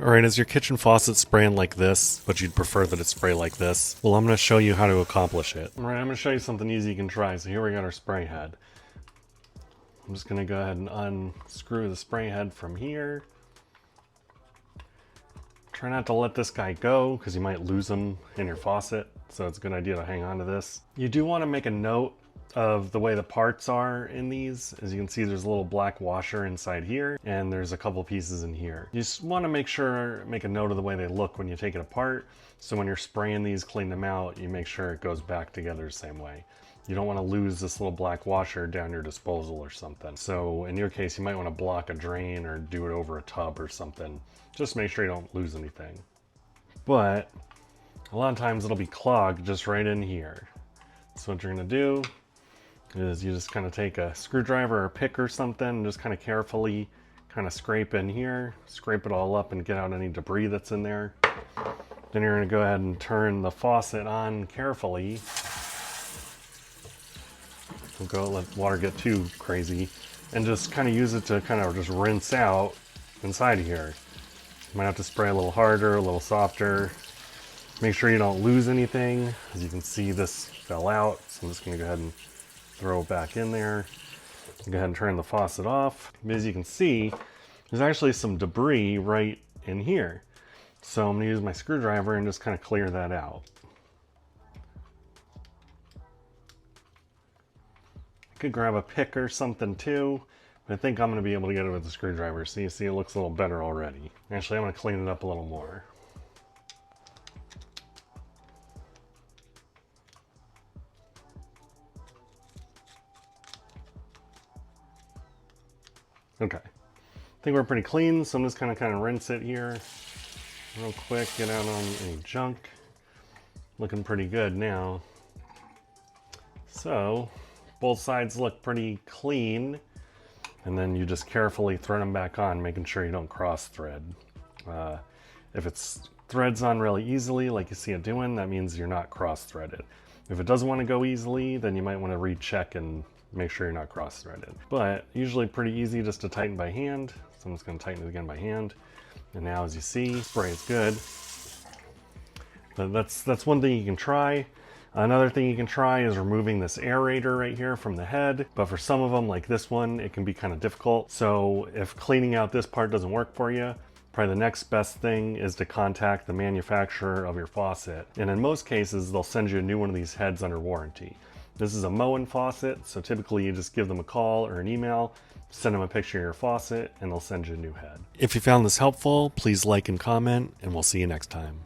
Alright, is your kitchen faucet spraying like this, but you'd prefer that it spray like this? Well, I'm going to show you how to accomplish it. Alright, I'm going to show you something easy you can try. So here we got our spray head. I'm just going to go ahead and unscrew the spray head from here. Try not to let this guy go because you might lose him in your faucet, so it's a good idea to hang on to this. You do want to make a note of the way the parts are in these. As you can see, there's a little black washer inside here, and there's a couple pieces in here. You just want to make a note of the way they look when you take it apart, so when you're spraying these, clean them out, you make sure it goes back together the same way. You don't want to lose this little black washer down your disposal or something. So in your case, you might want to block a drain or do it over a tub or something. Just make sure you don't lose anything. But a lot of times it'll be clogged just right in here. So what you're going to do is you just kind of take a screwdriver or a pick or something and just kind of carefully kind of scrape in here, scrape it all up and get out any debris that's in there. Then you're going to go ahead and turn the faucet on carefully. Don't let water get too crazy, and just kind of use it to kind of just rinse out inside of here. You might have to spray a little harder, a little softer. Make sure you don't lose anything. As you can see, this fell out, so I'm just going to go ahead and throw it back in there. Go ahead and turn the faucet off. As you can see, there's actually some debris right in here. So I'm going to use my screwdriver and just kind of clear that out. I could grab a pick or something too, but I think I'm going to be able to get it with the screwdriver. So you see it looks a little better already. Actually, I'm going to clean it up a little more. Okay, I think we're pretty clean, so I'm just going to kind of rinse it here real quick, get out on any junk. Looking pretty good now. So both sides look pretty clean, and then you just carefully thread them back on, making sure you don't cross thread. If it's threads on really easily, like you see it doing, that means you're not cross threaded. If it doesn't want to go easily, then you might want to recheck and make sure you're not cross threaded. But usually pretty easy just to tighten by hand. So I'm just going to tighten it again by hand. And now, as you see, spray is good. But that's one thing you can try. Another thing you can try is removing this aerator right here from the head. But for some of them, like this one, it can be kind of difficult. So if cleaning out this part doesn't work for you, probably the next best thing is to contact the manufacturer of your faucet. And in most cases, they'll send you a new one of these heads under warranty. This is a Moen faucet, so typically you just give them a call or an email, send them a picture of your faucet, and they'll send you a new head. If you found this helpful, please like and comment, and we'll see you next time.